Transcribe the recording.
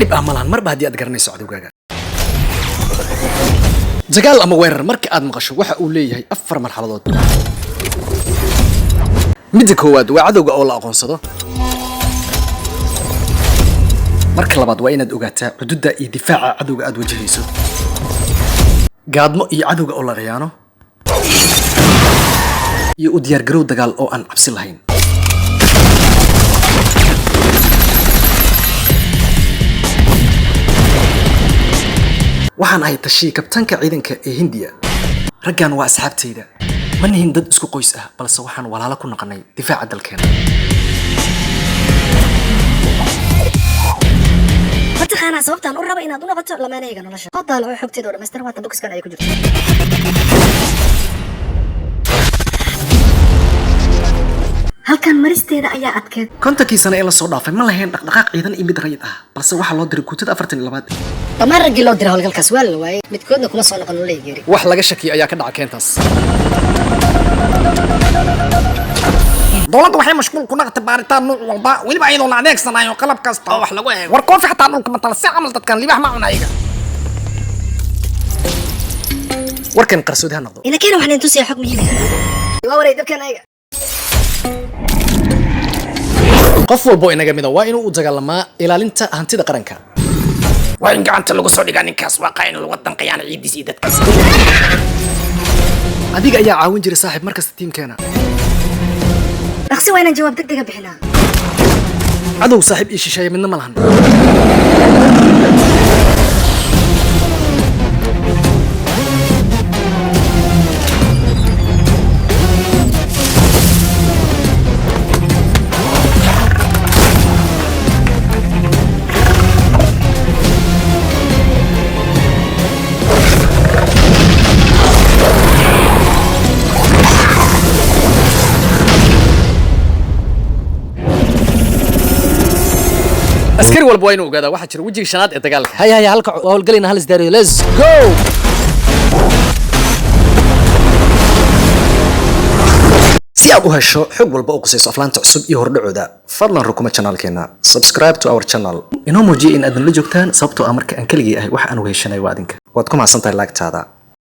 dib amalan mar baad aad garanayso cadowgaaga dagaal ama weerar marka aad maqasho waxa uu leeyahay afar marxaladood midda koowaad waa cadowga oo la aqoonsado marka labaad waa inaad ogaataa xuduudda iyo difaaca cadowga aad wajahayso gaadmo iyo cadowga oo la qiyaano iyo u diyaar garow dagaal oo aan cabsi lahayn waxaan ahay tashii kabtanka ciidanka ee Hindiya raggan waa asxaabtayda ma nihin dad isku qoys ah balse waxaan walaalo ku noqonay difaaca dalkeena أنا صوبت أن أقرب إن أدونا بتشر لما نيجي نلاش هذا لو حكتي دور مستر ما تبوكس كان أيكو جرت هل كان مرستي إذا أي أتكد كنت كي سنة إلى الصعود عفوا ما لهين دقائق إذا إيمي دريتها بس واحد الله دري كوتد أفرتني لبعض تمر رجل الله دري هالقال كسوال واي بتكون كل صانع قانون لي جري واحد لقى شكي أياك دع كنتاس دولة waxay mashquul ku noqotay baaritaan nooc walba waliba ayadoo la adeegsanayo qalab kasta wax lagu eego war koofi xataa dhulka matal si amal dadkan libax ma cunayga warkan qarsoodi ha noqdo ina keen waxaan intuu si xog muhiim ah waa wareey dabkan ayga qof walbo inaga mid ah waa inuu u dagaalamaa ilaalinta hantida qaranka waa in gacanta lagu soo dhigaa ninkaas waa qayn wadan qiyaan ciidis iyo dadkaas adiga ayaa caawin jiray saaxiib markasta tiimkeena أخسي وين الجواب دقيقة بحنا عدو صاحب إيش شيء من ملهن askari walba waa inuu ogaadaa waxa jira wajiga shanaad ee dagaalka hay halka hawlgalina hal isdaariyo let's go si aad u hesho xog walba oo qusayso aflaanta cusub iyo hordhacooda fadlan rukuma channelkeena subscribe to our channel inoo muujiye in aad nala joogtaan sababtoo ah marka aan kaligii ahay wax aan u heshanay waa adinka waad ku mahadsantahay laagtaada